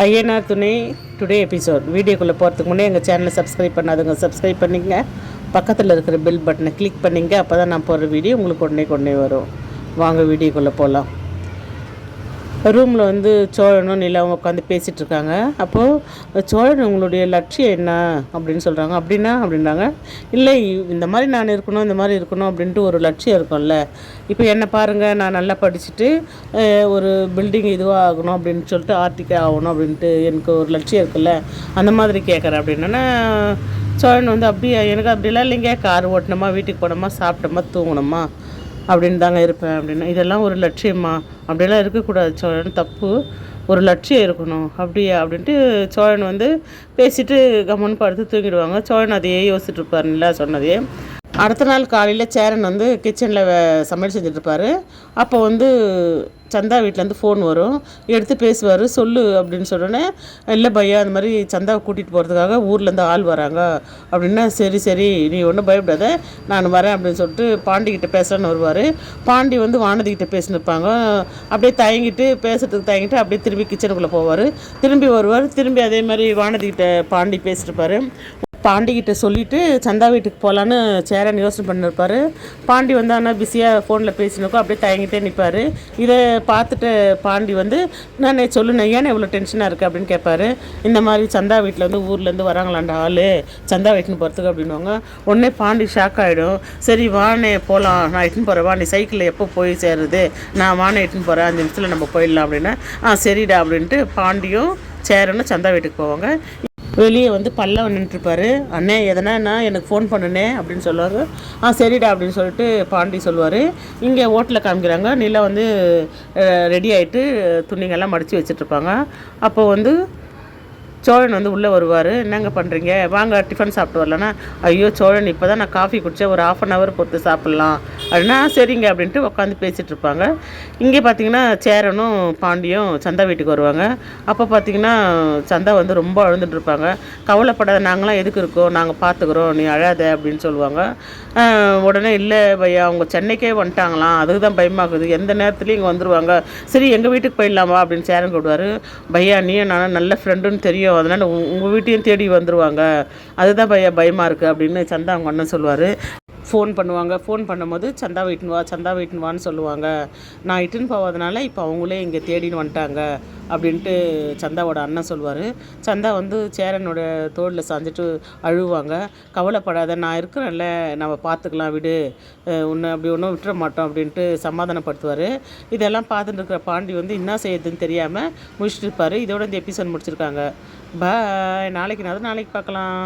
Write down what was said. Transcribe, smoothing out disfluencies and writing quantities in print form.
ஐயனார் துணை today episode. வீடியோக்குள்ளே போகிறதுக்கு முன்னே எங்கள் சேனலை சப்ஸ்கிரைப் பண்ணாதுங்க, சப்ஸ்கிரைப் பண்ணிங்க. பக்கத்தில் இருக்கிற பெல் பட்டனை கிளிக் பண்ணிங்க. அப்போ தான் நான் போடுற வீடியோ உங்களுக்கு உடனே வரும். வாங்க வீடியோக்குள்ளே போகலாம். ரூமில் சோழனும் நிலாவும் உட்காந்து பேசிகிட்டு இருக்காங்க. அப்போது சோழன் உங்களுடைய லட்சியம் என்ன அப்படின்னு சொல்கிறாங்க. அப்படின்னாங்க, இல்லை இந்த மாதிரி நான் இருக்கணும், இந்த மாதிரி இருக்கணும் அப்படின்ட்டு ஒரு லட்சியம் இருக்கும்ல. இப்போ என்னை பாருங்கள், நான் நல்லா படிச்சுட்டு ஒரு பில்டிங் இதுவாக ஆகணும் அப்படின்னு சொல்லிட்டு ஆர்டிக்கே ஆகணும் அப்படின்ட்டு எனக்கு ஒரு லட்சியம் இருக்குல்ல, அந்த மாதிரி கேட்குறேன் அப்படின்னா சோழன் அப்படியே எனக்கு அப்படிலாம் இல்லைங்க, கார் ஓட்டணுமா, வீட்டுக்கு போனோமா, சாப்பிட்டோமா, தூங்கணுமா அப்படின்னு தாங்க இருப்பேன் அப்படின்னா. இதெல்லாம் ஒரு லட்சியமா? அப்படியெல்லாம் இருக்கக்கூடாது சோழன், தப்பு. ஒரு லட்சியம் இருக்கணும் அப்படியா அப்படின்ட்டு சோழன் பேசிவிட்டு கம்மன் படுத்து தூங்கிடுவாங்க. சோழன் அதையே யோசிச்சுட்டு இருப்பாருங்களா சொன்னதே. அடுத்த நாள் காலையில் சேரன் கிச்சனில் சமையல் செஞ்சிட்ருப்பார். அப்போ சந்தா வீட்டிலேருந்து ஃபோன் வரும். எடுத்து பேசுவார். சொல்லு அப்படின்னு சொன்னோன்னே, இல்லை பையா அந்த மாதிரி சந்தாவை கூட்டிகிட்டு போகிறதுக்காக ஊர்லேருந்து ஆள் வராங்க அப்படின்னா, சரி நீ ஒன்றும் பயப்படாத, நான் வரேன் அப்படின்னு சொல்லிட்டு பாண்டிக்கிட்ட பேசுகிறேன்னு வருவார். பாண்டி வானதிக்கிட்ட பேசினிருப்பாங்க. அப்படியே பேசுறதுக்கு அப்படியே திரும்பி கிச்சனுக்குள்ளே போவார். திரும்பி வருவார். திரும்பி அதே மாதிரி வானதிக்கிட்ட பாண்டி பேசியிருப்பார். பாண்டிக்கிட்ட சொல்லிவிட்டு சந்தா வீட்டுக்கு போகலான்னு சேரன் யோசனை பண்ணியிருப்பார். பாண்டி ஆனால் பிஸியாக ஃபோனில் பேசினோக்கோ அப்படியே தயங்கிட்டே நிற்பார். இதை பார்த்துட்டு பாண்டி நான் சொல்லுண்ணே, ஏன்னா இவ்வளோ டென்ஷனாக இருக்குது அப்படின்னு கேட்பாரு. இந்த மாதிரி சந்தா வீட்டில் ஊர்லேருந்து வராங்களாண்ட ஆள் சந்தா வீட்டுன்னு போகிறதுக்கு அப்படின்வாங்க. உடனே பாண்டி ஷாக் ஆகிடும். சரி வானே போகலாம், நான் இட்டுன்னு போகிறேன், வா நீ சைக்கிளில் எப்போ போய் சேருது, நான் வானே இட்டுன்னு போகிறேன், 5 நிமிஷத்தில் நம்ம போயிடலாம் அப்படின்னா, சரிடா அப்படின்ட்டு பாண்டியும் சேரனும் சந்தா வீட்டுக்கு போவாங்க. வெளியே பல்லவன் நின்றுருப்பார். அண்ணே எதனா எனக்கு ஃபோன் பண்ணுனே அப்படின்னு சொல்லுவார். சரிடா அப்படின்னு சொல்லிட்டு பாண்டி சொல்லுவார். இங்கே ஹோட்டலில் காமிக்கிறாங்க. நிலா ரெடி ஆகிட்டு துணிங்கெல்லாம் மடித்து வச்சிட்ருப்பாங்க. அப்போது சோழன் உள்ளே வருவார். என்னங்க பண்ணுறீங்க, வாங்க டிஃபன் சாப்பிட்டு வரலன்னா, ஐயோ சோழன் இப்போ தான் நான் காஃபி குடித்தேன், ஒரு 1/2 hour பொறுத்து சாப்பிட்லாம் அப்படின்னா, சரிங்க அப்படின்ட்டு உட்காந்து பேசிகிட்டு இருப்பாங்க. இங்கே பார்த்தீங்கன்னா சேரனும் பாண்டியும் சந்தா வீட்டுக்கு வருவாங்க. அப்போ பார்த்தீங்கன்னா சந்தா ரொம்ப அழுதுட்டுருப்பாங்க. கவலைப்படாத, நாங்களாம் எதுக்கு இருக்கோம், நாங்கள் பார்த்துக்குறோம், நீ அழாத அப்படின்னு சொல்லுவாங்க. உடனே இல்லை பையா, அவங்க சென்னைக்கே வந்துட்டாங்களாம், அதுக்கு தான் பயமாகுது, எந்த நேரத்துலையும் இங்கே வந்துடுவாங்க, சரி எங்கள் வீட்டுக்கு போயிடலாமா அப்படின்னு சேரன் கூடுவார். பையா நீயும் நானும் நல்ல ஃப்ரெண்டுன்னு தெரியும், அதனால் உங்கள் வீட்டையும் தேடி வந்துடுவாங்க, அதுதான் பயமாக இருக்குது அப்படின்னு சந்தா அவங்க அண்ணன் சொல்லுவார். ஃபோன் பண்ணுவாங்க. ஃபோன் பண்ணும்போது சந்தா வீட்டுன்னு வான்னு சொல்லுவாங்க. நான் இட்டுன்னு போவதனால இப்போ அவங்களே இங்கே தேடின்னு வந்துட்டாங்க அப்படின்ட்டு சந்தாவோட அண்ணன் சொல்லுவார். சந்தா சேரனோட தோளில் சாஞ்சிட்டு அழுவாங்க. கவலைப்படாத, நான் இருக்கிறேன்ல, நம்ம பார்த்துக்கலாம், விடு, உன்னை அப்படி ஒன்றும் விட்டுற மாட்டோம் அப்படின்ட்டு சமாதானப்படுத்துவார். இதெல்லாம் பார்த்துட்டு இருக்கிற பாண்டி என்ன செய்யுதுன்னு தெரியாமல் முடிச்சுட்டு இருப்பார். இதோட இந்த எபிசோட் முடிச்சிருக்காங்க. பாய். நாளைக்கு பார்க்கலாம்.